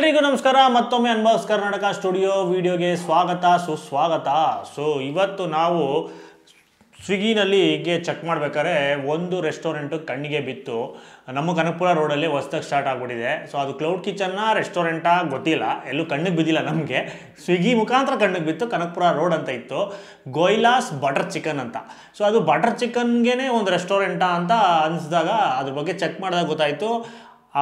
ಎಲ್ರಿಗೂ ನಮಸ್ಕಾರ ಮತ್ತೊಮ್ಮೆ ಅನ್ಬಾಕ್ಸ್ ಕರ್ನಾಟಕ ಸ್ಟುಡಿಯೋ ವಿಡಿಯೋಗೆ ಸ್ವಾಗತ ಸುಸ್ವಾಗತ. ಸೊ ಇವತ್ತು ನಾವು ಸ್ವಿಗ್ಗಿನಲ್ಲಿ ಹೀಗೆ ಚೆಕ್ ಮಾಡಬೇಕಾದ್ರೆ ಒಂದು ರೆಸ್ಟೋರೆಂಟು ಕಣ್ಣಿಗೆ ಬಿತ್ತು. ನಮ್ಮ ಕನಕಪುರ ರೋಡಲ್ಲಿ ಹೊಸದಾಗಿ ಸ್ಟಾರ್ಟ್ ಆಗಿಬಿಟ್ಟಿದೆ. ಸೊ ಅದು ಕ್ಲೌಡ್ ಕಿಚನ್ನ ರೆಸ್ಟೋರೆಂಟಾ ಗೊತ್ತಿಲ್ಲ, ಎಲ್ಲೂ ಕಣ್ಣಿಗೆ ಬಿದ್ದಿಲ್ಲ ನಮಗೆ. ಸ್ವಿಗ್ಗಿ ಮುಖಾಂತರ ಕಣ್ಣಿಗೆ ಬಿತ್ತು. ಕನಕಪುರ ರೋಡ್ ಅಂತ ಇತ್ತು, ಗೋಯ್ಲಾಸ್ ಬಟರ್ ಚಿಕನ್ ಅಂತ. ಸೊ ಅದು ಬಟರ್ ಚಿಕನ್ಗೆ ಒಂದು ರೆಸ್ಟೋರೆಂಟಾ ಅಂತ ಅನಿಸಿದಾಗ ಅದ್ರ ಬಗ್ಗೆ ಚೆಕ್ ಮಾಡಿದಾಗ ಗೊತ್ತಾಯಿತು. ಆ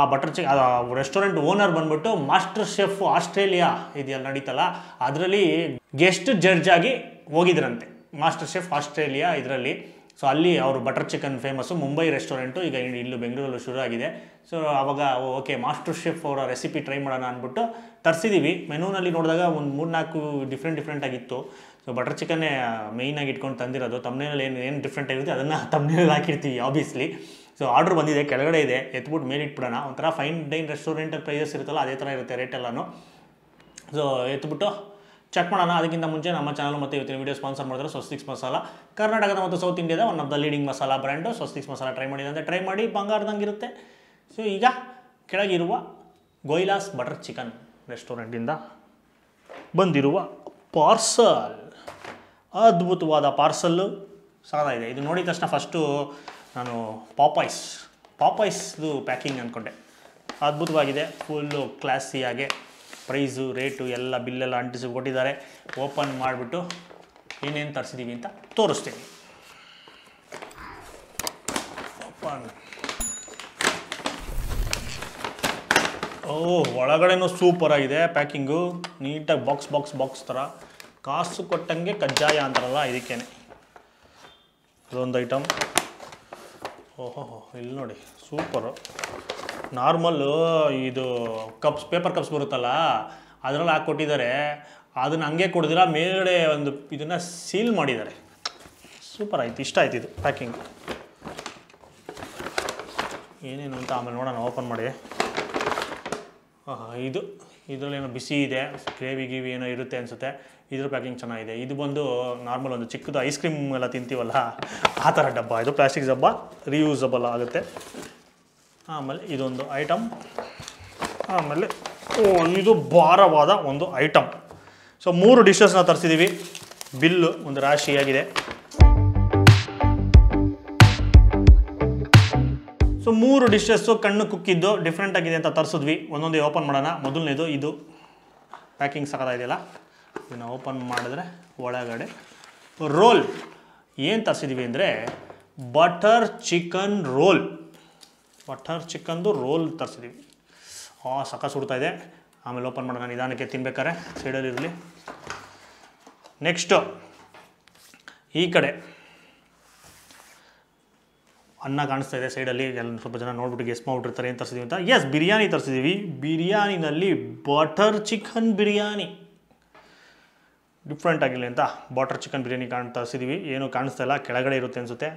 ರೆಸ್ಟೋರೆಂಟ್ ಓನರ್ ಬಂದ್ಬಿಟ್ಟು ಮಾಸ್ಟರ್ ಶೆಫ್ ಆಸ್ಟ್ರೇಲಿಯಾ ಇದೆಯಲ್ಲ ನಡೀತಲ್ಲ, ಅದರಲ್ಲಿ ಗೆಸ್ಟ್ ಜಡ್ಜ್ ಆಗಿ ಹೋಗಿದ್ರಂತೆ. ಮಾಸ್ಟರ್ ಶೆಫ್ ಆಸ್ಟ್ರೇಲಿಯಾ ಇದರಲ್ಲಿ. ಸೊ ಅಲ್ಲಿ ಅವರು butter chicken famous. Mumbai restaurant ಈಗ ಇಲ್ಲೂ ಬೆಂಗಳೂರಲ್ಲೂ ಶುರು ಆಗಿದೆ. ಸೊ ಆವಾಗ ಓಕೆ ಮಾಸ್ಟರ್ ಶೆಫ್ ಅವರ ರೆಸಿಪಿ ಟ್ರೈ ಮಾಡೋಣ ಅಂದ್ಬಿಟ್ಟು ತರಿಸಿದ್ದೀವಿ. ಮೆನೂನಲ್ಲಿ ನೋಡಿದಾಗ ಒಂದು 3-4 ಡಿಫ್ರೆಂಟ್ ಆಗಿತ್ತು. ಸೊ ಬಟರ್ ಚಿಕನ್ನೇ ಮೇಯ್ನಾಗಿ ಇಟ್ಕೊಂಡು ತಂದಿರೋದು. ತಮ್ಮನೇಲಿ ಏನು ಡಿಫ್ರೆಂಟ್ ಆಗಿರುತ್ತೆ ಅದನ್ನು ತಮ್ಮನೇಲಿ ಹಾಕಿರ್ತೀವಿ ಆಬ್ವಿಯಸ್ಲಿ. ಸೊ ಆರ್ಡ್ರ್ ಬಂದಿದೆ, ಕೆಳಗಡೆ ಇದೆ, ಎತ್ಬಿಟ್ಟು ಮೇಲೆ ಇಟ್ಬಿಡೋಣ. ಒಂಥರ ಫೈನ್ ಡೈನ್ ರೆಸ್ಟೋರೆಂಟ್ ಪ್ರೈಸಸ್ ಇರುತ್ತಲ್ಲ ಅದೇ ಥರ ಇರುತ್ತೆ ರೇಟೆಲ್ಲನೂ. ಸೊ ಎತ್ಬಿಟ್ಟು ಚೆಕ್ ಮಾಡೋಣ. ಅದಕ್ಕಿಂತ ಮುಂಚೆ ನಮ್ಮ ಚಾನಲ್ ಮತ್ತು ಇವತ್ತಿನ ವೀಡಿಯೋ ಸ್ಪಾನ್ಸರ್ ಮಾಡಿದ್ರೆ ಸ್ವಸ್ತಿಕ್ಸ್ ಮಸಾಲ, ಕರ್ನಾಟಕದ ಮತ್ತು ಸೌತ್ ಇಂಡಿಯಾದ one of the leading masala brand. Swastiks masala try ಮಾಡಿದೆ ಅಂದರೆ ಟ್ರೈ ಮಾಡಿ, ಬಂಗಾರದಂಗೆ ಇರುತ್ತೆ. ಸೊ ಈಗ ಕೆಳಗಿರುವ ಗೋಯ್ಲಾಸ್ ಬಟರ್ ಚಿಕನ್ ರೆಸ್ಟೋರೆಂಟಿಂದ ಬಂದಿರುವ ಪಾರ್ಸಲ್, ಅದ್ಭುತವಾದ ಪಾರ್ಸಲ್ಲು ಸಾಕಾಗಿದೆ. ಇದು ನೋಡಿದ ತಕ್ಷಣ ಫಸ್ಟು ನಾನು ಪಾಪಾಯ್ಸ್ದು ಪ್ಯಾಕಿಂಗ್ ಅಂದ್ಕೊಂಡೆ. ಅದ್ಭುತವಾಗಿದೆ, ಫುಲ್ಲು ಕ್ಲಾಸಿಯಾಗೆ ಪ್ರೈಸು ರೇಟು ಎಲ್ಲ ಬಿಲ್ಲೆಲ್ಲ ಅಂಟಿಸಿ ಕೊಟ್ಟಿದ್ದಾರೆ. ಓಪನ್ ಮಾಡಿಬಿಟ್ಟು ಏನೇನು ತರಿಸಿದ್ದೀವಿ ಅಂತ ತೋರಿಸ್ತೀನಿ. ಓಪನ್. ಒಳಗಡೆನೂ ಸೂಪರಾಗಿದೆ ಪ್ಯಾಕಿಂಗು, ನೀಟಾಗಿ ಬಾಕ್ಸ್ ಥರ. ಕಾಸು ಕೊಟ್ಟಂಗೆ ಕಜ್ಜಾಯ ಅಂತಾರಲ್ಲ ಇದಕ್ಕೇನೆ. ಇದೊಂದು ಐಟಮ್. ಇಲ್ಲಿ ನೋಡಿ ಸೂಪರು. ನಾರ್ಮಲ್ಲು ಇದು ಪೇಪರ್ ಕಪ್ಸ್ ಬರುತ್ತಲ್ಲ ಅದರಲ್ಲಿ ಹಾಕ್ಕೊಟ್ಟಿದ್ದಾರೆ. ಅದನ್ನು ಹಂಗೆ ಕೊಡ್ದಿರ ಮೇಲ್ಗಡೆ ಒಂದು ಇದನ್ನು ಸೀಲ್ ಮಾಡಿದ್ದಾರೆ. ಸೂಪರ್ ಆಯಿತು, ಇಷ್ಟ ಆಯ್ತು ಇದು ಪ್ಯಾಕಿಂಗ್. ಏನೇನು ಅಂತ ಆಮೇಲೆ ನೋಡೋಣ ಓಪನ್ ಮಾಡಿ. ಇದರಲ್ಲೇನೋ ಬಿಸಿ ಇದೆ, ಗ್ರೇವಿ ಏನೋ ಇರುತ್ತೆ ಅನಿಸುತ್ತೆ. ಇದ್ರ ಪ್ಯಾಕಿಂಗ್ ಚೆನ್ನಾಗಿದೆ. ಇದು ಬಂದು ನಾರ್ಮಲ್ ಒಂದು ಚಿಕ್ಕದು ಐಸ್ ಕ್ರೀಮ್ ಎಲ್ಲ ತಿಂತೀವಲ್ಲ ಆ ಥರ ಡಬ್ಬ. ಇದು ಪ್ಲಾಸ್ಟಿಕ್ ಡಬ್ಬ, ರಿಯೂಸಬಲ್ ಆಗುತ್ತೆ. ಆಮೇಲೆ ಇದೊಂದು ಐಟಮ್. ಆಮೇಲೆ ಇದು ಭಾರವಾದ ಒಂದು ಐಟಮ್. ಸೊ 3 ಡಿಶಸ್ನ ತರಿಸಿದ್ದೀವಿ. ಬಿಲ್ಲು ಒಂದು ರಾಶಿಯಾಗಿದೆ. ಸೊ 3 ಡಿಶಸ್ಸು ಕಣ್ಣು ಕುಕ್ಕಿದ್ದು ಡಿಫ್ರೆಂಟ್ ಆಗಿದೆ ಅಂತ ತರಿಸಿದ್ವಿ. ಒಂದೊಂದೇ ಓಪನ್ ಮಾಡೋಣ. ಮೊದಲನೇದು ಇದು ಪ್ಯಾಕಿಂಗ್ ಸಖತ್ತಾಗಿದೆಯಲ್ಲ, ಇದನ್ನು ಓಪನ್ ಮಾಡಿದ್ರೆ ಒಳಗಡೆ ರೋಲ್ ಏನು ತರಿಸಿದ್ದೀವಿ ಅಂದರೆ ಬಟರ್ ಚಿಕನ್ ರೋಲ್. ಬಟರ್ ಚಿಕನ್ದು ರೋಲ್ ತರಿಸಿದ್ದೀವಿ. ಸಖತ್ ಸುಡ್ತಾ ಇದೆ. ಆಮೇಲೆ ಓಪನ್ ಮಾಡೋಣ ನಿಧಾನಕ್ಕೆ, ತಿನ್ಬೇಕಾರೆ ಸೈಡಲ್ಲಿರಲಿ. ನೆಕ್ಸ್ಟು ಈ ಕಡೆ ಅನ್ನ ಕಾಣಿಸ್ತಾ ಇದೆ ಸೈಡಲ್ಲಿ. ಎಲ್ಲ ಸ್ವಲ್ಪ ಜನ ನೋಡ್ಬಿಟ್ಟು ಗೆಸ್ ಮಾಡಿಬಿಟ್ಟಿರ್ತಾರೆ ಏನು ತರಿಸಿದ್ದೀವಿ ಅಂತ. ಎಸ್, ಬಿರಿಯಾನಿ ತರಿಸಿದ್ದೀವಿ. ಬಿರಿಯಾನಿನಲ್ಲಿ ಬಟರ್ ಚಿಕನ್ ಬಿರಿಯಾನಿ ಡಿಫ್ರೆಂಟ್ ಆಗಿರಲಿ ಅಂತ ಬಟರ್ ಚಿಕನ್ ಬಿರಿಯಾನಿ ತರಿಸಿದ್ದೀವಿ. ಏನು ಕಾಣಿಸ್ತಾ ಇಲ್ಲ, ಕೆಳಗಡೆ ಇರುತ್ತೆ ಅನಿಸುತ್ತೆ.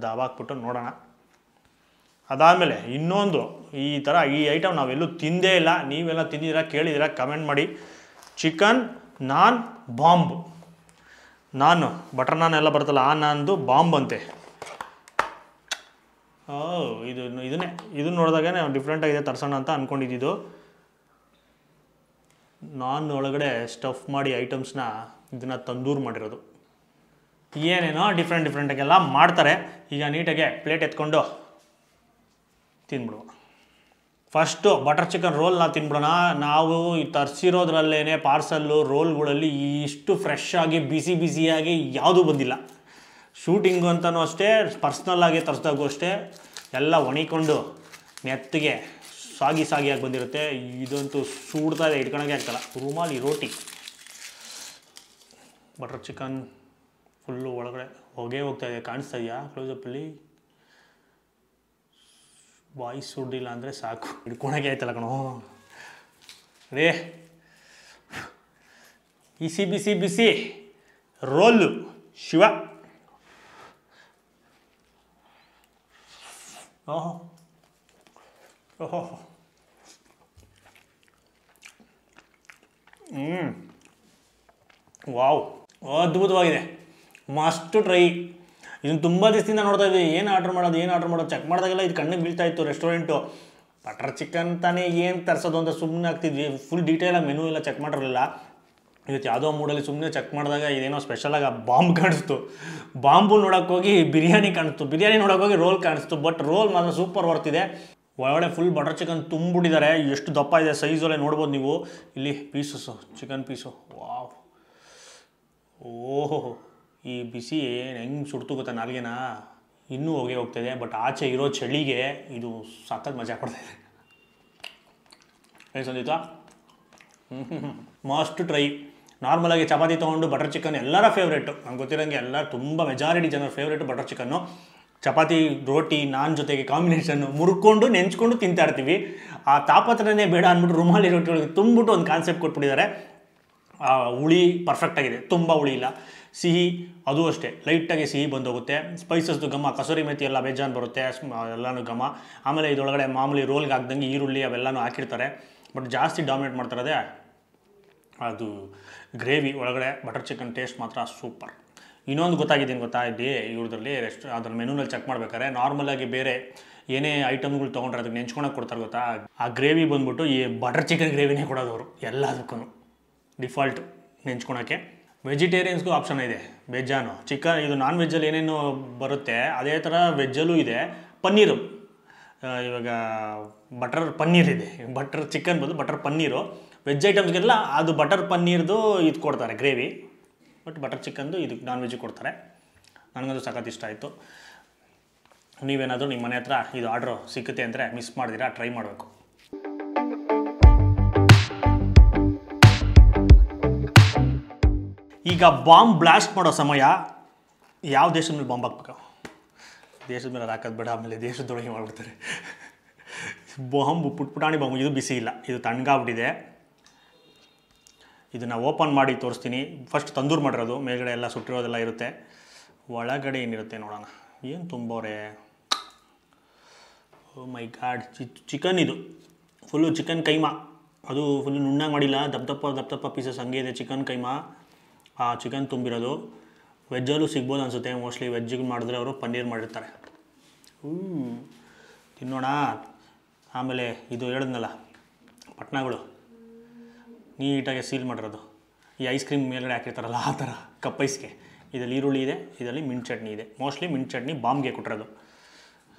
ದಾಬಾಕ್ಬಿಟ್ಟು ನೋಡೋಣ. ಅದಾದಮೇಲೆ ಇನ್ನೊಂದು ಈ ಐಟಮ್ ನಾವೆಲ್ಲೂ ತಿಂದೇ ಇಲ್ಲ. ನೀವೆಲ್ಲ ತಿಂದಿದ್ದೀರಾ ಕೇಳಿದ್ದೀರಾ ಕಮೆಂಟ್ ಮಾಡಿ. Chicken non bomb. ಬಟರ್ ನಾನ್ ಎಲ್ಲ ಬರುತ್ತಲ್ಲ ಆ ನಾನ್ದು ಬಾಂಬ್ ಅಂತೆ. ಇದನ್ನ ನೋಡಿದಾಗೆ ನಾವು ಡಿಫ್ರೆಂಟಾಗಿದೆ ತರಿಸೋಣ ಅಂತ ಅಂದ್ಕೊಂಡಿದ್ದು. ನಾನ್ ಒಳಗಡೆ ಸ್ಟಫ್ ಮಾಡಿ ಐಟಮ್ಸ್ನ ಇದನ್ನು ತಂದೂರು ಮಾಡಿರೋದು. ಏನೇನೋ ಡಿಫ್ರೆಂಟಾಗೆಲ್ಲ ಮಾಡ್ತಾರೆ. ಈಗ ನೀಟಾಗೆ ಪ್ಲೇಟ್ ಎತ್ಕೊಂಡು ತಿನ್ಬಿಡುವ. ಫಸ್ಟು ಬಟರ್ ಚಿಕನ್ ರೋಲ್ನ ತಿನ್ಬಿಡೋಣ. ನಾವು ತರಿಸಿರೋದ್ರಲ್ಲೇ ಪಾರ್ಸಲ್ಲು ರೋಲ್ಗಳಲ್ಲಿ ಇಷ್ಟು ಫ್ರೆಶ್ ಆಗಿ ಬಿಸಿಯಾಗಿ ಯಾವುದೂ ಬಂದಿಲ್ಲ. ಶೂಟಿಂಗು ಅಂತಲೂ ಅಷ್ಟೇ, ಪರ್ಸ್ನಲ್ಲಾಗಿ ತರಿಸಿದಾಗೂ ಅಷ್ಟೇ ಎಲ್ಲ ಒಣಿಕೊಂಡು ಮೆತ್ತಗೆ ಸಾಗಿಯಾಗಿ ಬಂದಿರುತ್ತೆ. ಇದಂತೂ ಸುಡ್ತಾ ಇದೆ, ಇಟ್ಕೊಳಕ್ಕೆ ಆಗ್ತಲ್ಲ. ರೂಮಾಲಿ ರೋಟಿ ಬಟರ್ ಚಿಕನ್ ಫುಲ್ಲು ಒಳಗಡೆ ಹೊಗೆ ಹೋಗ್ತಾ ಇದೆ. ಕಾಣಿಸ್ತಾ ಇದೆಯಾ ಕ್ಲೋಸಪ್ಪಲ್ಲಿ? ವಾಯ್ಸ್ ಸುಡ್ಡಿಲ್ಲ ಅಂದರೆ ಸಾಕು, ಹಿಡ್ಕೊಳಕ್ಕೆ ಆಯ್ತಲ್ಲ ಕಣೋ ರೇ. ಬಿಸಿ ರೋಲು ಶಿವ. ವಾವ್, ಅದ್ಭುತವಾಗಿದೆ. Must try. ಇದನ್ನು ತುಂಬ ದಿವಸದಿಂದ ನೋಡ್ತಾ ಇದ್ದೀವಿ. ಏನು ಆರ್ಡ್ರ್ ಮಾಡೋದು ಚೆಕ್ ಮಾಡಿದಾಗೆಲ್ಲ ಇದು ಕಣ್ಣಿಗೆ ಬೀಳ್ತಾ ಇತ್ತು ರೆಸ್ಟೋರೆಂಟು. ಬಟರ್ ಚಿಕನ್ ತಾನೇ ಏನು ತರಿಸೋದು ಅಂತ ಸುಮ್ಮನೆ ಆಗ್ತಿದ್ವಿ. ಫುಲ್ ಡೀಟೇಲಾಗಿ ಮೆನು ಎಲ್ಲ ಚೆಕ್ ಮಾಡಿರಲಿಲ್ಲ. ಇವತ್ತು ಯಾವುದೋ ಮೂಡಲ್ಲಿ ಸುಮ್ಮನೆ ಚೆಕ್ ಮಾಡಿದಾಗ ಇದೇನೋ ಸ್ಪೆಷಲಾಗಿ ಬಾಂಬ್ ಕಾಣಿಸ್ತು. ಬಾಂಬು ನೋಡೋಕ್ಕೋಗಿ ಬಿರಿಯಾನಿ ಕಾಣಿಸ್ತು, ಬಿರಿಯಾನಿ ನೋಡೋಕ್ಕೋಗಿ ರೋಲ್ ಕಾಣಿಸ್ತು. ಬಟ್ ರೋಲ್ ಮಾತ್ರ ಸೂಪರ್ ಬರ್ತಿದೆ. ಒಳಗಡೆ ಫುಲ್ ಬಟರ್ ಚಿಕನ್ ತುಂಬಿಟ್ಟಿದ್ದಾರೆ. ಎಷ್ಟು ದಪ್ಪ ಇದೆ ಸೈಜಲ್ಲೇ ನೋಡ್ಬೋದು ನೀವು. ಇಲ್ಲಿ ಪೀಸಸ್ಸು, ಚಿಕನ್ ಪೀಸು, ವಾವ್, ಓಹೋ, ಈ ಬಿಸಿ ಹೆಂಗೆ ಸುಡ್ತು ಗೊತ್ತಾ ನಾಲ್ಗೆನ, ಇನ್ನೂ ಹೋಗ್ತಾಯಿದೆ. ಬಟ್ ಆಚೆ ಇರೋ ಚಳಿಗೆ ಇದು ಸಖತ್ ಮಜಾ ಕೊಡ್ತಾಯಿದೆ. ಏನು ಸಂದೀತಾ? Must try. ನಾರ್ಮಲಾಗಿ ಚಪಾತಿ ತೊಗೊಂಡು ಬಟರ್ ಚಿಕನ್ ಎಲ್ಲರ ಫೇವ್ರೇಟು, ನಂಗೆ ಗೊತ್ತಿರೋಂಗೆ ಎಲ್ಲ ತುಂಬ ಮೆಜಾರಿಟಿ ಜನರ ಫೇವ್ರೇಟು ಬಟರ್ ಚಿಕನ್ನು. ಚಪಾತಿ ರೋಟಿ ನಾನ್ ಜೊತೆಗೆ ಕಾಂಬಿನೇಷನ್ನು ಮುರ್ಕೊಂಡು ನೆಂಚ್ಕೊಂಡು ತಿಂತಾ ಇರ್ತೀವಿ. ಆ ತಾಪತ್ರನೇ ಬೇಡ ಅಂದ್ಬಿಟ್ಟು ರುಮಾಲಿ ರೊಟ್ಟಿ ಒಳಗೆ ತುಂಬಿಟ್ಟು ಒಂದು ಕಾನ್ಸೆಪ್ಟ್ ಕೊಟ್ಬಿಟ್ಟಿದ್ದಾರೆ. ಹುಳಿ ಪರ್ಫೆಕ್ಟಾಗಿದೆ, ತುಂಬ ಹುಳಿ ಇಲ್ಲ. ಸಿಹಿ ಅದು ಅಷ್ಟೇ ಲೈಟಾಗಿ ಸಿಹಿ ಬಂದೋಗುತ್ತೆ. ಸ್ಪೈಸಸ್ದು ಘಮ, ಕಸೂರಿ ಮೆಥಿ ಎಲ್ಲ ಬೇಜಾನ್ ಬರುತ್ತೆ, ಎಲ್ಲನೂ ಘಮ. ಆಮೇಲೆ ಇದರೊಳಗಡೆ ಮಾಮೂಲಿ ರೋಲ್ಗೆ ಹಾಕ್ದಂಗೆ ಈರುಳ್ಳಿ ಅವೆಲ್ಲನೂ ಹಾಕಿರ್ತಾರೆ. ಬಟ್ ಜಾಸ್ತಿ ಡಾಮಿನೇಟ್ ಮಾಡ್ತಾರದೆ ಅದು ಗ್ರೇವಿ. ಒಳಗಡೆ ಬಟರ್ ಚಿಕನ್ ಟೇಸ್ಟ್ ಮಾತ್ರ ಸೂಪರ್. ಇನ್ನೊಂದು ಗೊತ್ತಾಗಿದ್ದೀನಿ ಗೊತ್ತಾ, ಇಲ್ಲಿ ಇವ್ರದ್ರಲ್ಲಿ ಅದರ ಮೆನುನಲ್ಲಿ ಚೆಕ್ ಮಾಡ್ಬೇಕಾದ್ರೆ ನಾರ್ಮಲಾಗಿ ಬೇರೆ ಏನೇ ಐಟಮ್ಗಳು ತೊಗೊಂಡ್ರೆ ಅದಕ್ಕೆ ನೆಂಚ್ಕೊಳಕ್ಕೆ ಕೊಡ್ತಾರೆ ಗೊತ್ತಾ, ಆ ಗ್ರೇವಿ ಬಂದ್ಬಿಟ್ಟು ಈ ಬಟರ್ ಚಿಕನ್ ಗ್ರೇವಿನೇ ಕೊಡೋದವರು ಎಲ್ಲದಕ್ಕೂ ಡಿಫಾಲ್ಟ್ ನೆಂಚ್ಕೊಳಕ್ಕೆ. ವೆಜಿಟೇರಿಯನ್ಸ್ಗೂ ಆಪ್ಷನ್ ಇದೆ ವೆಜ್ಜಾನು. ಚಿಕನ್ ಇದು ನಾನ್ ವೆಜ್ಜಲ್ಲಿ ಏನೇನು ಬರುತ್ತೆ ಅದೇ ಥರ ವೆಜ್ಜಲ್ಲೂ ಇದೆ. ಪನ್ನೀರು, ಇವಾಗ ಬಟರ್ ಪನ್ನೀರ್ ಇದೆ, ಬಟರ್ ಚಿಕನ್ ಬದಲು ಬಟರ್ ಪನ್ನೀರು. ವೆಜ್ ಐಟಮ್ಸ್ಗೆಲ್ಲ ಅದು ಬಟರ್ ಪನ್ನೀರ್ದು ಇದು ಕೊಡ್ತಾರೆ ಗ್ರೇವಿ. ಬಟ್ ಬಟರ್ ಚಿಕನ್ದು ಇದಕ್ಕೆ ನಾನ್ ವೆಜ್ ಕೊಡ್ತಾರೆ. ನನಗದು ಸಖತ್ ಇಷ್ಟ ಆಯಿತು. ನೀವೇನಾದರೂ ನಿಮ್ಮ ಮನೆ ಹತ್ರ ಇದು ಆರ್ಡ್ರು ಸಿಕ್ಕುತ್ತೆ ಅಂದರೆ ಮಿಸ್ ಮಾಡಿದಿರಾ, ಟ್ರೈ ಮಾಡಬೇಕು. ಈಗ ಬಾಂಬ್ ಬ್ಲಾಸ್ಟ್ ಮಾಡೋ ಸಮಯ. ಯಾವ ದೇಶದ ಮೇಲೆ ಬಾಂಬ್ ಹಾಕ್ಬೇಕು? ದೇಶದ ಮೇಲೆ ಹಾಕೋದು ಬೇಡ, ಆಮೇಲೆ ದೇಶದೊಳಗೆ ಮಾಡಿಬಿಡ್ತಾರೆ. ಬಾಂಬು ಪುಟ್ಪುಟಾಣಿ ಬಾಂಬು. ಇದು ಬಿಸಿ ಇಲ್ಲ, ಇದು ತಣ್ಣಗಾಗ್ಬಿಟ್ಟಿದೆ. ಇದನ್ನು ಓಪನ್ ಮಾಡಿ ತೋರಿಸ್ತೀನಿ. ಫಸ್ಟ್ ತಂದೂರು ಮಾಡಿರೋದು, ಮೇಲ್ಗಡೆ ಎಲ್ಲ ಸುಟ್ಟಿರೋದೆಲ್ಲ ಇರುತ್ತೆ. ಒಳಗಡೆ ಏನಿರುತ್ತೆ ನೋಡೋಣ. ಏನು ತುಂಬವ್ರೆ, ಓ ಮೈ ಗಾಡ್. ಚಿಕನ್ ಇದು ಫುಲ್ಲು ಚಿಕನ್ ಕೈಮಾ. ಅದು ಫುಲ್ಲು ನುಣ್ಣಾಗಿ ಮಾಡಿಲ್ಲ, ದಪ್ಪ ದಪ್ಪ ಪೀಸಸ್ ಹಂಗೆ ಇದೆ ಚಿಕನ್ ಕೈಮಾ. ಆ ಚಿಕನ್ ತುಂಬಿರೋದು. ವೆಜ್ಜಲ್ಲೂ ಸಿಗ್ಬೋದು ಅನಿಸುತ್ತೆ ಮೋಸ್ಟ್ಲಿ. ವೆಜ್ಜಿಗೆ ಮಾಡಿದ್ರೆ ಅವರು ಪನ್ನೀರ್ ಮಾಡಿರ್ತಾರೆ. ತಿನ್ನೋಣ. ಆಮೇಲೆ ಇದು ಹೇಳಿದ್ನಲ್ಲ ಪಟ್ನಾಗಳು, ನೀಟಾಗಿ ಸೀಲ್ ಮಾಡಿರೋದು. ಈ ಐಸ್ ಕ್ರೀಮ್ ಮೇಲ್ಗಡೆ ಹಾಕಿರ್ತಾರಲ್ಲ ಆ ಥರ ಕಪ್ ಐಸ್ಗೆ. ಇದರಲ್ಲಿ ಈರುಳ್ಳಿ ಇದೆ, ಇದರಲ್ಲಿ ಮಿಂಟ್ ಚಟ್ನಿ ಇದೆ. ಮೋಸ್ಟ್ಲಿ ಮಿಂಟ್ ಚಟ್ನಿ ಬಾಂಬ್ಗೆ ಕೊಟ್ಟಿರೋದು.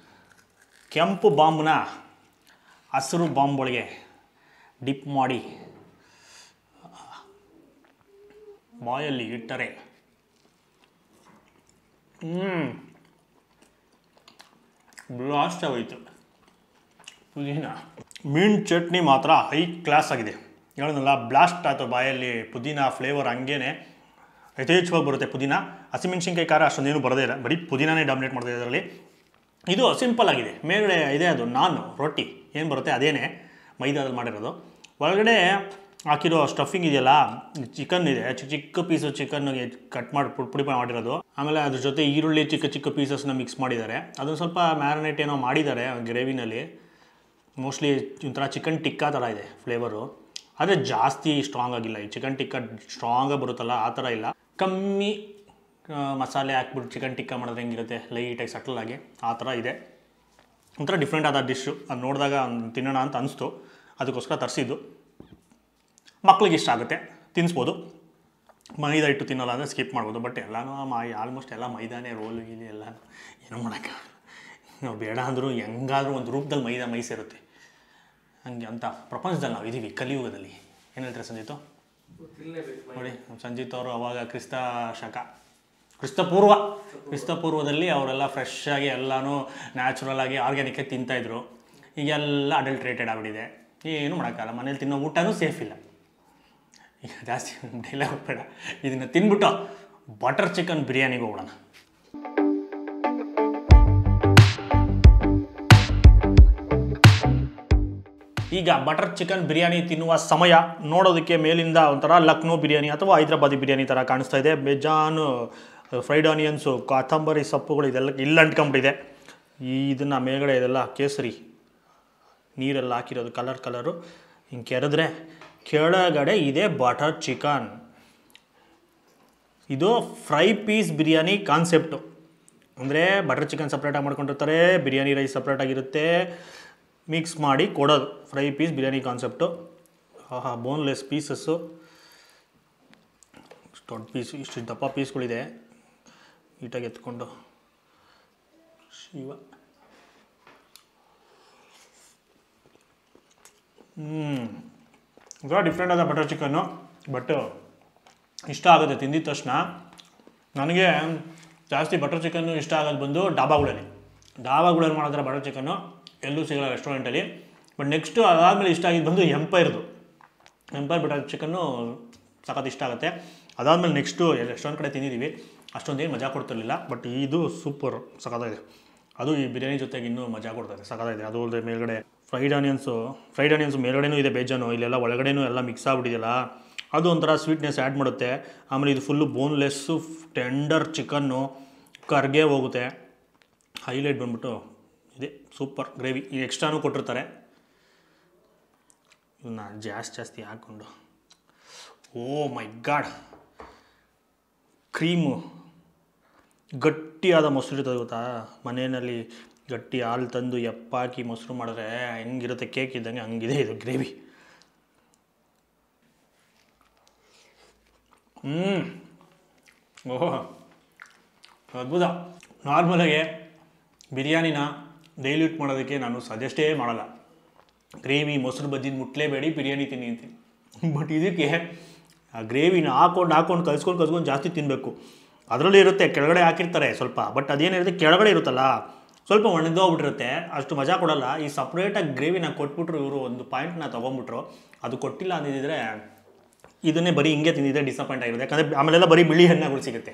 ಕೆಂಪು ಬಾಂಬ್ನ ಹಸಿರು ಬಾಂಬ್ ಒಳಗೆ ಡಿಪ್ ಮಾಡಿ ಬಾಯಲ್ಲಿ ಇಟ್ಟರೆ ಬ್ಲಾಸ್ಟ್ ಆಗೋಯ್ತು. ಪುದೀನ ಮಿಂಟ್ ಚಟ್ನಿ ಮಾತ್ರ ಹೈ ಕ್ಲಾಸ್ ಆಗಿದೆ. ಹೇಳೋದಲ್ಲ, ಬ್ಲಾಸ್ಟ್ ಆಯಿತು ಬಾಯಲ್ಲಿ. ಪುದೀನ ಫ್ಲೇವರ್ ಹಂಗೇನೆ ಯಥೇಚ್ಛವಾಗಿ ಬರುತ್ತೆ. ಪುದೀನ ಹಸಿಮೆಣ್ಸಿನ್ಕಾಯಿ ಖಾರ ಅಷ್ಟೊಂದೇನು ಬರೋದೇ ಇಲ್ಲ, ಬರೀ ಪುದೀನಾನೇ ಡಾಮಿನೇಟ್ ಮಾಡ್ತಾ ಇದೆ ಇದರಲ್ಲಿ. ಇದು ಸಿಂಪಲ್ ಆಗಿದೆ. ಮೇಲ್ಗಡೆ ಇದೆ ಅದು ನಾನ್ ರೊಟ್ಟಿ ಏನು ಬರುತ್ತೆ ಅದೇನೇ ಮೈದಾದಲ್ಲಿ ಮಾಡಿರೋದು. ಒಳಗಡೆ ಹಾಕಿರೋ ಸ್ಟಫಿಂಗ್ ಇದೆಯಲ್ಲ, ಚಿಕನ್ ಇದೆ, ಚಿಕ್ಕ ಪೀಸು ಚಿಕನ್ಗೆ ಕಟ್ ಮಾಡಿ ಪುಡಿ ಮಾಡಿರೋದು. ಆಮೇಲೆ ಅದ್ರ ಜೊತೆ ಈರುಳ್ಳಿ ಚಿಕ್ಕ ಪೀಸಸ್ನ ಮಿಕ್ಸ್ ಮಾಡಿದ್ದಾರೆ. ಅದನ್ನು ಸ್ವಲ್ಪ ಮ್ಯಾರಿನೇಟ್ ಏನೋ ಮಾಡಿದ್ದಾರೆ ಗ್ರೇವಿನಲ್ಲಿ. ಮೋಸ್ಟ್ಲಿ ಒಂಥರ ಚಿಕನ್ ಟಿಕ್ಕಾ ಥರ ಇದೆ ಫ್ಲೇವರು. ಆದರೆ ಜಾಸ್ತಿ ಸ್ಟ್ರಾಂಗ್ ಆಗಿಲ್ಲ. ಈ ಚಿಕನ್ ಟಿಕ್ಕಾ ಸ್ಟ್ರಾಂಗಾಗಿ ಬರುತ್ತಲ್ಲ ಆ ಥರ ಇಲ್ಲ. ಕಮ್ಮಿ ಮಸಾಲೆ ಹಾಕ್ಬಿಟ್ಟು ಚಿಕನ್ ಟಿಕ್ಕಾ ಮಾಡಿದ್ರೆ ಹೆಂಗಿರುತ್ತೆ, ಲೈಟಾಗಿ ಸಟಲಾಗಿ ಆ ಥರ ಇದೆ. ಒಂಥರ ಡಿಫ್ರೆಂಟ್ ಆದ ಡಿಶ್ಶು. ಅದು ನೋಡಿದಾಗ ತಿನ್ನೋಣ ಅಂತ ಅನಿಸ್ತು, ಅದಕ್ಕೋಸ್ಕರ ತರಿಸಿದ್ದು. ಮಕ್ಳಿಗೆ ಇಷ್ಟ ಆಗುತ್ತೆ, ತಿನ್ನಿಸ್ಬೋದು. ಮೈದಾ ಹಿಟ್ಟು ತಿನ್ನೋಲ್ಲ ಅಂದರೆ ಸ್ಕಿಪ್ ಮಾಡ್ಬೋದು. ಬಟ್ ಎಲ್ಲನೂ ಆಲ್ಮೋಸ್ಟ್ ಎಲ್ಲ ಮೈದಾನೇ, ರೋಲು ಇಲ್ಲಿ ಎಲ್ಲ ಏನೋ ಮಾಡೋಕ್ಕೆ ನಾವು ಬೇಡ ಅಂದರೂ ಹೆಂಗಾದರೂ ಒಂದು ರೂಪದಲ್ಲಿ ಮೈ ಸೇರುತ್ತೆ. ಹಂಗೆ ಅಂತ ಪ್ರಪಂಚದಲ್ಲಿ ನಾವು ಇದ್ದೀವಿ, ಕಲಿಯುಗದಲ್ಲಿ. ಏನು ಹೇಳ್ತಾರೆ ಸಂಜಿತು? ನೋಡಿ ಸಂಜಿತ್ ಅವರು ಅವಾಗ ಕ್ರಿಸ್ತಪೂರ್ವದಲ್ಲಿ ಅವರೆಲ್ಲ ಫ್ರೆಶ್ ಆಗಿ ಎಲ್ಲನೂ ನ್ಯಾಚುರಲ್ ಆಗಿ ಆರ್ಗ್ಯಾನಿಕ್ಕಾಗಿ ತಿಂತಾಯಿದ್ರು. ಈಗೆಲ್ಲ ಅಡಲ್ಟ್ರೇಟೆಡ್ ಆಗಿಬಿಟ್ಟಿದೆ. ಏನು ಮಾಡೋಕ್ಕಾಗಲ್ಲ. ಮನೇಲಿ ತಿನ್ನೋ ಊಟನೂ ಸೇಫ್ ಇಲ್ಲ. ಈಗ ಜಾಸ್ತಿ ಡೈಲಾಗ್ ಬೇಡ, ಇದನ್ನು ತಿನ್ಬಿಟ್ಟು ಬಟರ್ ಚಿಕನ್ ಬಿರಿಯಾನಿಗೆ ಹೋಗೋಣ. ಈಗ ಬಟರ್ ಚಿಕನ್ ಬಿರಿಯಾನಿ ತಿನ್ನುವ ಸಮಯ. ನೋಡೋದಕ್ಕೆ ಮೇಲಿಂದ ಒಂಥರ ಲಕ್ನೋ ಬಿರಿಯಾನಿ ಅಥವಾ ಹೈದ್ರಾಬಾದಿ ಬಿರಿಯಾನಿ ಥರ ಕಾಣಿಸ್ತಾ ಇದೆ. ಬೇಜಾನು ಫ್ರೈಡ್ ಆನಿಯನ್ಸು, ಕೊತ್ತಂಬರಿ ಸೊಪ್ಪುಗಳು ಇದೆಲ್ಲ ಇಲ್ಲಿ ಅಂಟ್ಕೊಂಬಿಟ್ಟಿದೆ. ಇದನ್ನು ಮೇಲ್ಗಡೆ ಇದೆಲ್ಲ ಕೇಸರಿ ನೀರೆಲ್ಲ ಹಾಕಿರೋದು ಕಲರು. ಹಿಂಗೆ ಕೆರೆದ್ರೆ ಕೆಳಗಡೆ ಇದೆ ಬಟರ್ ಚಿಕನ್. ಇದು ಫ್ರೈ ಪೀಸ್ ಬಿರಿಯಾನಿ ಕಾನ್ಸೆಪ್ಟು. ಅಂದರೆ ಬಟರ್ ಚಿಕನ್ ಸಪ್ರೇಟಾಗಿ ಮಾಡ್ಕೊಂಡಿರ್ತಾರೆ, ಬಿರಿಯಾನಿ ರೈಸ್ ಸಪ್ರೇಟಾಗಿರುತ್ತೆ, ಮಿಕ್ಸ್ ಮಾಡಿ ಕೊಡೋದು. Fry piece biryani concept. ಆಹಾ, ಬೋನ್ಲೆಸ್ ಪೀಸಸ್ಸು, ದೊಡ್ಡ ಪೀಸು, ಇಷ್ಟು ದಪ್ಪ ಪೀಸ್ಗಳಿದೆ. ನೀಟಾಗಿ ಎತ್ಕೊಂಡು ಶಿವ. ಒಂಥರ ಡಿಫ್ರೆಂಟ್ ಆದ ಬಟರ್ ಚಿಕನ್ನು, ಬಟ್ ಇಷ್ಟ ಆಗುತ್ತೆ ತಿಂದಿದ ತಕ್ಷಣ. ನನಗೆ ಜಾಸ್ತಿ ಬಟರ್ ಚಿಕನ್ನು ಇಷ್ಟ ಆಗೋದು ಬಂದು ಡಾಬಾಗಳಲ್ಲಿ ಮಾಡಿದ್ರೆ ಬಟರ್ ಚಿಕನ್ನು ಎಲ್ಲೂ ಸಿಗಲ್ಲ ರೆಸ್ಟೋರೆಂಟಲ್ಲಿ. ಬಟ್ ನೆಕ್ಸ್ಟು ಅದಾದಮೇಲೆ ಇಷ್ಟ ಆಗಿದ್ದು ಬಂದು ಎಂಪೈರ್ ಬಟರ್ ಚಿಕನ್ನು ಸಖತ್ ಇಷ್ಟ ಆಗುತ್ತೆ. ಅದಾದಮೇಲೆ ನೆಕ್ಸ್ಟು ರೆಸ್ಟೋರೆಂಟ್ ಕಡೆ ತಿಂದಿದ್ದೀವಿ, ಅಷ್ಟೊಂದೇನು ಮಜಾ ಕೊಡ್ತಿರಲಿಲ್ಲ. ಬಟ್ ಇದು ಸೂಪರ್ ಸಖತ್ತಾಗಿದೆ. ಅದು ಈ ಬಿರಿಯಾನಿ ಜೊತೆಗೆ ಇನ್ನೂ ಮಜಾ ಕೊಡ್ತಾರೆ, ಸಖತ್ತಾಗಿದೆ. ಅದು ಅಲ್ಲದೆ ಮೇಲ್ಗಡೆ ಫ್ರೈಡ್ ಆನಿಯನ್ಸ್ ಮೇಲ್ಗಡೆನೂ ಇದೆ ಬೇಜಾನು, ಇಲ್ಲೆಲ್ಲ ಒಳಗಡೆನೂ ಎಲ್ಲ ಮಿಕ್ಸ್ ಆಗಿಬಿಟ್ಟಿದೆಯಲ್ಲ, ಅದು ಒಂಥರ ಸ್ವೀಟ್ನೆಸ್ ಆ್ಯಡ್ ಮಾಡುತ್ತೆ. ಆಮೇಲೆ ಇದು ಫುಲ್ಲು ಬೋನ್ಲೆಸ್ಸು ಟೆಂಡರ್ ಚಿಕನ್ನು ಕರ್ಗೆ ಹೋಗುತ್ತೆ. ಹೈಲೈಟ್ ಬಂದ್ಬಿಟ್ಟು ಇದೆ ಸೂಪರ್ ಗ್ರೇವಿ. ಈ ಎಕ್ಸ್ಟ್ರಾನೂ ಕೊಟ್ಟಿರ್ತಾರೆ. ಇವನ್ನ ಜಾಸ್ತಿ ಹಾಕ್ಕೊಂಡು, ಓ ಮೈ ಗಾಡ್, ಕ್ರೀಮು ಗಟ್ಟಿಯಾದ ಮೊಸರು ಇರ್ತದೆ ಗೊತ್ತಾ, ಮನೆಯಲ್ಲಿ ಗಟ್ಟಿ ಹಾಲು ತಂದು ಎಪ್ಪಾಕಿ ಮೊಸರು ಮಾಡಿದ್ರೆ ಹೆಂಗಿರುತ್ತೆ ಕೇಕ್ ಇದ್ದಂಗೆ, ಹಂಗಿದೆ ಇದು ಗ್ರೇವಿ. ಓಹೋ ಅದ್ಭುತ. ನಾರ್ಮಲಾಗೆ ಬಿರಿಯಾನಿನ ಡೈಲಿ ಯೂಟ್ ಮಾಡೋದಕ್ಕೆ ನಾನು ಸಜೆಸ್ಟೇ ಮಾಡಲ್ಲ. ಗ್ರೇವಿ ಮೊಸರು ಬಜ್ಜಿನ ಮುಟ್ಲೇಬೇಡಿ, ಬಿರಿಯಾನಿ ತಿನ್ನಿ ಅಂತೀನಿ. ಬಟ್ ಇದಕ್ಕೆ ಆ ಗ್ರೇವಿನ ಹಾಕ್ಕೊಂಡು ಕಲ್ಸ್ಕೊಂಡು ಜಾಸ್ತಿ ತಿನ್ನಬೇಕು. ಅದರಲ್ಲಿ ಇರುತ್ತೆ, ಕೆಳಗಡೆ ಹಾಕಿರ್ತಾರೆ ಸ್ವಲ್ಪ, ಬಟ್ ಅದೇನಿರುತ್ತೆ ಕೆಳಗಡೆ ಇರುತ್ತಲ್ಲ ಸ್ವಲ್ಪ ಒಣಗೋಗ್ಬಿಟ್ಟಿರುತ್ತೆ, ಅಷ್ಟು ಮಜಾ ಕೊಡಲ್ಲ. ಈ ಸಪ್ರೇಟಾಗಿ ಗ್ರೇವಿನ ಕೊಟ್ಬಿಟ್ರು ಇವರು, ಒಂದು ಪಾಯಿಂಟ್ನ ತೊಗೊಂಬಿಟ್ರು. ಅದು ಕೊಟ್ಟಿಲ್ಲ ಅಂದಿದ್ದರೆ ಇದನ್ನೇ ಬರೀ ಹಿಂಗೆ ತಿಂದಿದ್ರೆ ಡಿಸಪಾಯಿಂಟ್ ಆಗಿರುತ್ತೆ. ಯಾಕಂದರೆ ಆಮೇಲೆಲ್ಲ ಬರೀ ಬಿಳಿ ಅನ್ನಗಳು ಸಿಗುತ್ತೆ,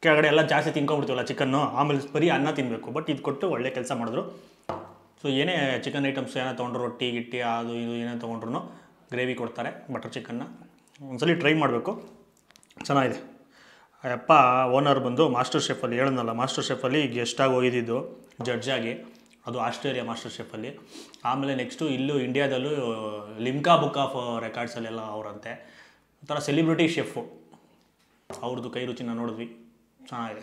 ಕೆಳಗಡೆ ಎಲ್ಲ ಜಾಸ್ತಿ ತಿನ್ಕೊಂಡ್ಬಿಡ್ತೀವಲ್ಲ ಚಿಕನ್ನು, ಆಮೇಲೆ ಬರೀ ಅನ್ನ ತಿನ್ನಬೇಕು. ಬಟ್ ಇದು ಕೊಟ್ಟು ಒಳ್ಳೆ ಕೆಲಸ ಮಾಡಿದ್ರು. ಸೊ ಏನೇ ಚಿಕನ್ ಐಟಮ್ಸ್ ಏನೋ ತೊಗೊಂಡ್ರು, ರೊಟ್ಟಿ ಗಿಟ್ಟಿ ಅದು ಇದು ಏನೇ ತೊಗೊಂಡ್ರು ಗ್ರೇವಿ ಕೊಡ್ತಾರೆ ಬಟರ್ ಚಿಕನ್ನ. ಒಂದ್ಸಲಿ ಟ್ರೈ ಮಾಡಬೇಕು, ಚೆನ್ನಾಗಿದೆ. ಅಪ್ಪ ಓನರ್ ಬಂದು ಮಾಸ್ಟರ್ ಶೆಫಲ್ಲಿ ಹೇಳಿದ್ನಲ್ಲ, ಮಾಸ್ಟರ್ ಶೆಫಲ್ಲಿ ಗೆಸ್ಟಾಗಿ ಹೋಗಿದ್ದು ಜಡ್ಜಾಗಿ, ಅದು ಆಸ್ಟ್ರೇಲಿಯಾ ಮಾಸ್ಟರ್ ಶೆಫಲ್ಲಿ. ಆಮೇಲೆ ನೆಕ್ಸ್ಟು ಇಲ್ಲೂ ಇಂಡಿಯಾದಲ್ಲೂ ಲಿಮ್ಕಾ ಬುಕ್ ಆಫ್ ರೆಕಾರ್ಡ್ಸಲ್ಲೆಲ್ಲ ಅವರಂತೆ ಒಂಥರ ಸೆಲಿಬ್ರಿಟಿ ಶೆಫು. ಅವ್ರದ್ದು ಕೈ ರುಚಿನ ನೋಡಿದ್ವಿ, ಚೆನ್ನಾಗಿದೆ.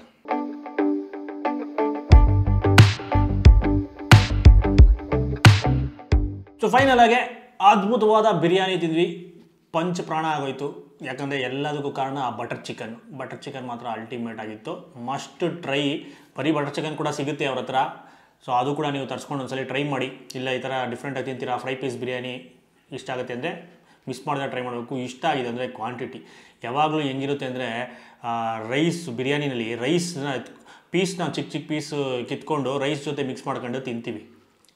ಸೊ ಫೈನಲ್ ಆಗಿ ಅದ್ಭುತವಾದ ಬಿರಿಯಾನಿ ತಿಂದ್ವಿ, ಪಂಚ ಪ್ರಾಣ ಆಗೋಯ್ತು. ಯಾಕಂದರೆ ಎಲ್ಲದಕ್ಕೂ ಕಾರಣ ಆ ಬಟರ್ ಚಿಕನ್ ಮಾತ್ರ ಅಲ್ಟಿಮೇಟ್ ಆಗಿತ್ತು, ಮಸ್ಟ್ ಟ್ರೈ. ಬರೀ ಬಟರ್ ಚಿಕನ್ ಕೂಡ ಸಿಗುತ್ತೆ ಅವ್ರ ಹತ್ರ, ಸೊ ಅದು ಕೂಡ ನೀವು ತರಿಸ್ಕೊಂಡು ಒಂದ್ಸಲ ಟ್ರೈ ಮಾಡಿ. ಇಲ್ಲ ಈ ಥರ ಡಿಫ್ರೆಂಟಾಗಿ ತಿಂತೀರಾ, ಫ್ರೈ ಪೀಸ್ ಬಿರಿಯಾನಿ ಇಷ್ಟ ಆಗುತ್ತೆ ಅಂದರೆ ಮಿಸ್ ಮಾಡಿದ್ರೆ ಟ್ರೈ ಮಾಡಬೇಕು. ಇಷ್ಟ ಆಗಿದೆ ಅಂದರೆ ಕ್ವಾಂಟಿಟಿ ಯಾವಾಗಲೂ ಹೆಂಗಿರುತ್ತೆ ಅಂದರೆ, ರೈಸ್ ಬಿರಿಯಾನಿನಲ್ಲಿ ರೈಸ್ನ ಪೀಸ್ನ ಚಿಕ್ಕ ಪೀಸ್ ಕಿತ್ಕೊಂಡು ರೈಸ್ ಜೊತೆ ಮಿಕ್ಸ್ ಮಾಡ್ಕೊಂಡು ತಿಂತೀವಿ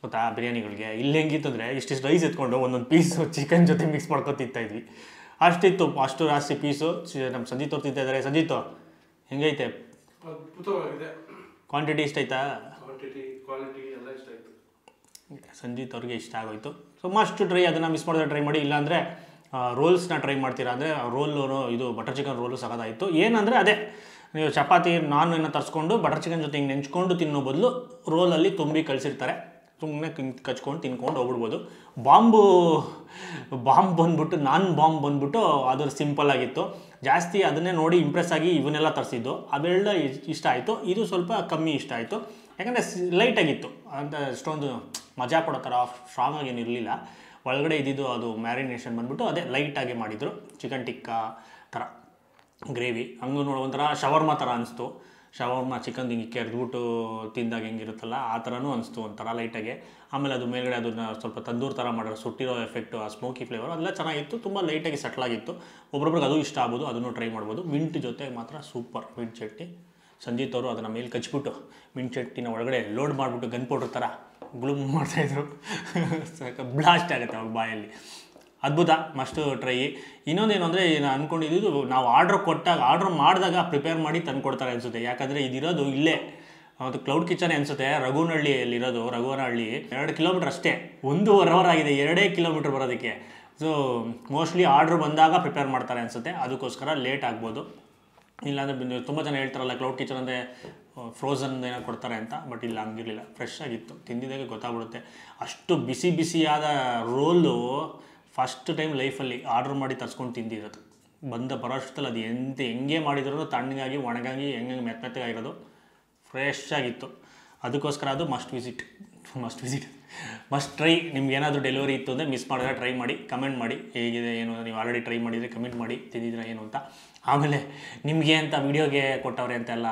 ಗೊತ್ತಾ ಬಿರಿಯಾನಿಗಳಿಗೆ. ಇಲ್ಲಿ ಹೆಂಗಿತ್ತು ಅಂದರೆ ಇಷ್ಟಿಷ್ಟು ರೈಸ್ ಎತ್ಕೊಂಡು ಒಂದೊಂದು ಪೀಸು ಚಿಕನ್ ಜೊತೆ ಮಿಕ್ಸ್ ಮಾಡ್ಕೊಂಡು ತಿಂತಾಯಿದ್ವಿ, ಅಷ್ಟಿತ್ತು. ಅಷ್ಟು ಜಾಸ್ತಿ ಪೀಸು ನಮ್ಮ ಸಂಜೀತ್ ಅವ್ರು ತಿಂತಾ ಇದ್ದಾರೆ. ಸಂಜೀತ್ ಹೆಂಗೈತೆ? ಕ್ವಾಂಟಿಟಿ ಇಷ್ಟ ಆಯ್ತಾ? ಸಂಜೀತ್ ಅವ್ರಿಗೆ ಇಷ್ಟ ಆಗೋಯ್ತು. ಸೊ ಮಸ್ಟ್ ಟ್ರೈ, ಅದನ್ನು ಮಿಸ್ ಮಾಡಿದ್ರೆ ಟ್ರೈ ಮಾಡಿ. ಇಲ್ಲಾಂದರೆ ರೋಲ್ಸ್ನ ಟ್ರೈ ಮಾಡ್ತೀರಾ ಅಂದರೆ ರೋಲು, ಇದು ಬಟರ್ ಚಿಕನ್ ರೋಲು ಸಖತ್ತಾಯಿತು. ಏನಂದರೆ ಅದೇ ನೀವು ಚಪಾತಿ ನಾನ್ ತರಿಸ್ಕೊಂಡು ಬಟರ್ ಚಿಕನ್ ಜೊತೆ ಹಿಂಗೆ ನೆಂಚ್ಕೊಂಡು ತಿನ್ನೋ ಬದಲು ರೋಲಲ್ಲಿ ತುಂಬಿ ಕಳಿಸಿರ್ತಾರೆ, ಸುಮ್ಮನೆ ಕಚ್ಕೊಂಡು ತಿನ್ಕೊಂಡು ಹೋಗ್ಬಿಡ್ಬೋದು. ಬಾಂಬ್ ಬಂದ್ಬಿಟ್ಟು ಬಾಂಬ್ ಬಂದ್ಬಿಟ್ಟು ಅದು ಸಿಂಪಲ್ ಆಗಿತ್ತು. ಜಾಸ್ತಿ ಅದನ್ನೇ ನೋಡಿ ಇಂಪ್ರೆಸ್ ಆಗಿ ಇವನ್ನೆಲ್ಲ ತರಿಸಿದ್ದು, ಅವೆಲ್ಲ ಇಷ್ಟ ಆಯಿತು. ಇದು ಸ್ವಲ್ಪ ಕಮ್ಮಿ ಇಷ್ಟ ಆಯಿತು, ಯಾಕಂದರೆ ಲೈಟಾಗಿತ್ತು ಅಂತ, ಅಷ್ಟೊಂದು ಮಜಾ ಕೊಡೋ ಥರ ಸ್ಟ್ರಾಂಗ್ ಆಗೇನು ಇರಲಿಲ್ಲ. ಒಳಗಡೆ ಇದ್ದಿದ್ದು ಅದು ಮ್ಯಾರಿನೇಷನ್ ಬಂದ್ಬಿಟ್ಟು ಅದೇ ಲೈಟಾಗಿ ಮಾಡಿದರು, ಚಿಕನ್ ಟಿಕ್ಕಾ ಥರ ಗ್ರೇವಿ. ಹಂಗೂ ನೋಡೋ ಒಂಥರ ಶವರ್ಮ ಥರ ಅನಿಸ್ತು. ಶವರ್ಮ ಚಿಕನ್ ಹಿಂಗೆ ಕೆರೆದ್ಬಿಟ್ಟು ತಿಂದಾಗ ಹೆಂಗಿರುತ್ತಲ್ಲ ಆ ಥರನೂ ಅನಿಸ್ತು ಒಂಥರ ಲೈಟಾಗೆ. ಆಮೇಲೆ ಅದು ಮೇಲ್ಗಡೆ ಅದನ್ನು ಸ್ವಲ್ಪ ತಂದೂರು ಥರ ಮಾಡಿರೋ ಸುಟ್ಟಿರೋ ಎಫೆಕ್ಟು, ಆ ಸ್ಮೋಕಿ ಫ್ಲೇವರ್ ಅದೆಲ್ಲ ಚೆನ್ನಾಗಿತ್ತು, ತುಂಬ ಲೈಟಾಗಿ ಸೆಟ್ಲಾಗಿತ್ತು. ಒಬ್ರೊಬ್ರಿಗೆ ಅದು ಇಷ್ಟ ಆಗ್ಬೋದು, ಅದನ್ನು ಟ್ರೈ ಮಾಡ್ಬೋದು. ಮಿಂಟ್ ಜೊತೆ ಮಾತ್ರ ಸೂಪರ್ ಮಿಂಟ್ ಚಟ್ನಿ. ಸಂಜೀತ್ ಅವರು ಅದನ್ನು ಮೇಲೆ ಕಚ್ಬಿಟ್ಟು ಮಿಂಟ್ ಚಟ್ನಿನ ಒಳಗಡೆ ಲೋಡ್ ಮಾಡಿಬಿಟ್ಟು ಗನ್ ಪೌಡ್ರ್ ಥರ ಗ್ಲೂಮ್ ಮಾಡ್ತಾಯಿದ್ರು, ಬ್ಲಾಸ್ಟ್ ಆಗುತ್ತೆ ಅವ್ರ ಬಾಯಲ್ಲಿ. ಅದ್ಭುತ, ಮಸ್ಟು ಟ್ರೈ. ಇನ್ನೊಂದೇನು ಅಂದರೆ ನಾನು ಅಂದ್ಕೊಂಡಿದ್ದು, ನಾವು ಆರ್ಡ್ರ್ ಮಾಡಿದಾಗ ಪ್ರಿಪೇರ್ ಮಾಡಿ ತಂದುಕೊಡ್ತಾರೆ ಅನಿಸುತ್ತೆ. ಯಾಕಂದರೆ ಇದಿರೋದು ಇಲ್ಲೇ ಮತ್ತು ಕ್ಲೌಡ್ ಕಿಚನ್ ಅನಿಸುತ್ತೆ, ರಘುವನಹಳ್ಳಿಯಲ್ಲಿರೋದು. ರಘುವನಹಳ್ಳಿ 2 ಕಿಲೋಮೀಟ್ರ್ ಅಷ್ಟೇ, 1.5 ಅವರ್ ಆಗಿದೆ 2 ಕಿಲೋಮೀಟ್ರ್ ಬರೋದಕ್ಕೆ. ಸೊ ಮೋಸ್ಟ್ಲಿ ಆರ್ಡ್ರ್ ಬಂದಾಗ ಪ್ರಿಪೇರ್ ಮಾಡ್ತಾರೆ ಅನಿಸುತ್ತೆ, ಅದಕ್ಕೋಸ್ಕರ ಲೇಟ್ ಆಗ್ಬೋದು. ಇಲ್ಲಾಂದರೆ ತುಂಬ ಜನ ಹೇಳ್ತಾರಲ್ಲ ಕ್ಲೌಡ್ ಕಿಚನ್ ಅಂದರೆ ಫ್ರೋಝನ್ ಏನೋ ಕೊಡ್ತಾರೆ ಅಂತ, ಬಟ್ ಇಲ್ಲ ಹಂಗಿರಲಿಲ್ಲ, ಫ್ರೆಶ್ ಆಗಿತ್ತು. ತಿಂದಿದ್ದಾಗೆ ಗೊತ್ತಾಗ್ಬಿಡುತ್ತೆ. ಅಷ್ಟು ಬಿಸಿಯಾದ ರೋಲು ಫಸ್ಟ್ ಟೈಮ್ ಲೈಫಲ್ಲಿ ಆರ್ಡ್ರ್ ಮಾಡಿ ತರಿಸ್ಕೊಂಡು ತಿಂದಿರೋದು. ಬರೋಷ್ಟಲ್ಲಿ ಅದು ಹೆಂಗೆ ಮಾಡಿದ್ರು ತಣ್ಣಗಾಗಿ ಒಣಗಾಗಿ ಹೆಂಗೆ ಮೆತ್ತಗಾಗಿರೋದು ಫ್ರೆಶ್ ಆಗಿತ್ತು. ಅದಕ್ಕೋಸ್ಕರ ಅದು ಮಸ್ಟ್ ವಿಸಿಟ್. Must try. ನಿಮ್ಗೆ ಏನಾದರೂ ಡೆಲಿವರಿ ಇತ್ತು ಅಂದರೆ ಮಿಸ್ ಮಾಡಿದ್ರೆ ಟ್ರೈ ಮಾಡಿ, ಕಮೆಂಟ್ ಮಾಡಿ ಹೇಗಿದೆ ಏನು. ನೀವು ಆಲ್ರೆಡಿ ಟ್ರೈ ಮಾಡಿದರೆ ಕಮೆಂಟ್ ಮಾಡಿ ತಿಂದಿದ್ದೀರಾ ಏನು ಅಂತ. ಆಮೇಲೆ ನಿಮಗೆ ಅಂತ ವೀಡಿಯೋಗೆ ಕೊಟ್ಟವ್ರೆ ಅಂತೆಲ್ಲ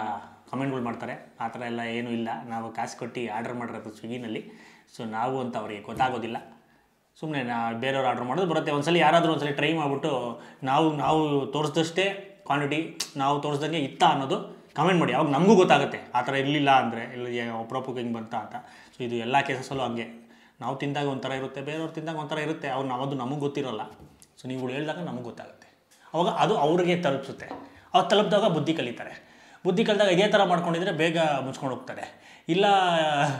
ಕಮೆಂಟ್ಗಳು ಮಾಡ್ತಾರೆ. ಆ ಥರ ಎಲ್ಲ ಏನೂ ಇಲ್ಲ. ನಾವು ಕಾಸು ಕೊಟ್ಟು ಆರ್ಡರ್ ಮಾಡಿರೋದು ಸ್ವಿಗ್ಗಿನಲ್ಲಿ. ಸೊ ನಾವು ಅಂತ ಅವರಿಗೆ ಗೊತ್ತಾಗೋದಿಲ್ಲ. ಸುಮ್ಮನೆ ಬೇರೆಯವ್ರು ಆರ್ಡ್ರ್ ಮಾಡೋದು ಬರುತ್ತೆ. ಒಂದ್ಸಲ ಯಾರಾದರೂ ಒಂದ್ಸಲ ಟ್ರೈ ಮಾಡಿಬಿಟ್ಟು ನಾವು ತೋರಿಸ್ದಷ್ಟೇ ಕ್ವಾಂಟಿಟಿ ನಾವು ತೋರಿಸ್ದಂಗೆ ಇತ್ತ ಅನ್ನೋದು ಕಮೆಂಟ್ ಮಾಡಿ. ಅವಾಗ ನಮಗೂ ಗೊತ್ತಾಗುತ್ತೆ ಆ ಥರ ಇರಲಿಲ್ಲ ಅಂದರೆ ಇಲ್ಲಿ ಒಬ್ಬರೊಬ್ಬಗೆ ಹಿಂಗೆ ಬಂತ ಅಂತ. ಸೊ ಇದು ಎಲ್ಲ ಕೇಸಸ್ಸಲ್ಲೂ ಹಂಗೆ. ನಾವು ತಿಂದಾಗ ಒಂಥರ ಇರುತ್ತೆ, ಬೇರೆಯವ್ರು ತಿಂದಾಗ ಒಂಥರ ಇರುತ್ತೆ. ಅದು ನಮಗೆ ಗೊತ್ತಿರೋಲ್ಲ. ಸೊ ನೀವು ಹೇಳಿದಾಗ ನಮಗೆ ಗೊತ್ತಾಗುತ್ತೆ. ಅವಾಗ ಅದು ಅವ್ರಿಗೆ ತಲುಪಿಸುತ್ತೆ. ಅವ್ರು ತಲುಪಿದಾಗ ಬುದ್ಧಿ ಕಲಿತಾರೆ. ಬುದ್ಧಿ ಕಲಿತಾಗ ಇದೇ ಥರ ಮಾಡ್ಕೊಂಡಿದ್ರೆ ಬೇಗ ಮುಚ್ಕೊಂಡು ಹೋಗ್ತಾರೆ. ಇಲ್ಲ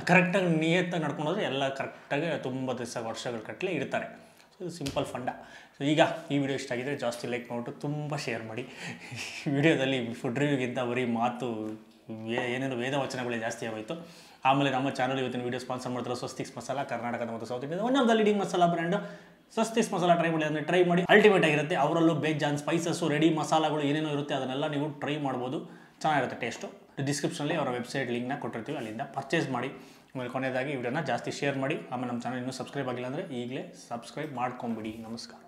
ಕರೆಕ್ಟಾಗಿ ನಿಯತ್ತಾಗಿ ನಡ್ಕೊಂಡೋದ್ರೆ ಎಲ್ಲ ಕರೆಕ್ಟಾಗಿ ತುಂಬ ದಿವಸ ವರ್ಷಗಳ ಕಟ್ಟಲೆ ಇರ್ತಾರೆ. ಸೊ ಇದು ಸಿಂಪಲ್ ಫಂಡ. ಸೊ ಈಗ ಈ ವಿಡಿಯೋ ಇಷ್ಟ ಆಗಿದ್ದರೆ ಜಾಸ್ತಿ ಲೈಕ್ ಮಾಡಿಬಿಟ್ಟು ತುಂಬ ಶೇರ್ ಮಾಡಿ. ವಿಡಿಯೋದಲ್ಲಿ ಫುಡ್ ರಿವ್ಯೂಗಿಂತ ಬರೀ ಮಾತು ಏನೇನು ವೇದ ವಚನಗಳೇ ಜಾಸ್ತಿ ಆಗೋಯಿತು. ಆಮೇಲೆ ನಮ್ಮ ಚಾನಲ್ ಇವತ್ತಿನ ವೀಡಿಯೋ ಸ್ಪಾನ್ಸರ್ ಮಾಡ್ತಾರೆ ಸ್ವಸ್ತಿಕ್ಸ್ ಮಸಾಲ, ಕರ್ನಾಟಕದ ಮತ್ತು ಸೌತ್ ಇಂಡಿಯಾದ one of the leading masala brand. Swastiks masala try ಮಾಡಿ ಅಂದರೆ ಟ್ರೈ ಮಾಡಿ, ಅಲ್ಟಿಮೇಟ್ ಆಗಿರುತ್ತೆ. ಅವರಲ್ಲೂ ಬೇಜಾನ್ ಸ್ಪೈಸಸ್ಸು ರೆಡಿ ಮಸಾಲಗಳು ಏನೇನೋ ಇರುತ್ತೆ, ಅದನ್ನೆಲ್ಲ ನೀವು ಟ್ರೈ ಮಾಡ್ಬೋದು. ಚೆನ್ನಾಗಿರುತ್ತೆ ಟೇಸ್ಟು. ಡಿಸ್ಕ್ರಿಪ್ಷನಲ್ಲಿ ಅವರ ವೆಬ್ಸೈಟ್ ಲಿಂಕ್ನ ಕೊಟ್ಟಿರ್ತೀವಿ, ಅಲ್ಲಿಂದ ಪರ್ಚೇಸ್ ಮಾಡಿ. ಆಮೇಲೆ ಕೊನೆಯದಾಗಿ ವಿಡಿಯೋನ ಜಾಸ್ತಿ ಶೇರ್ ಮಾಡಿ. ಆಮೇಲೆ ನಮ್ಮ ಚಾನಲ್ ಇನ್ನೂ ಸಬ್ಸ್ಕ್ರೈಬ್ ಆಗಿಲ್ಲ ಅಂದರೆ ಈಗಲೇ ಸಬ್ಸ್ಕ್ರೈಬ್ ಮಾಡ್ಕೊಂಬಿಡಿ. ನಮಸ್ಕಾರ.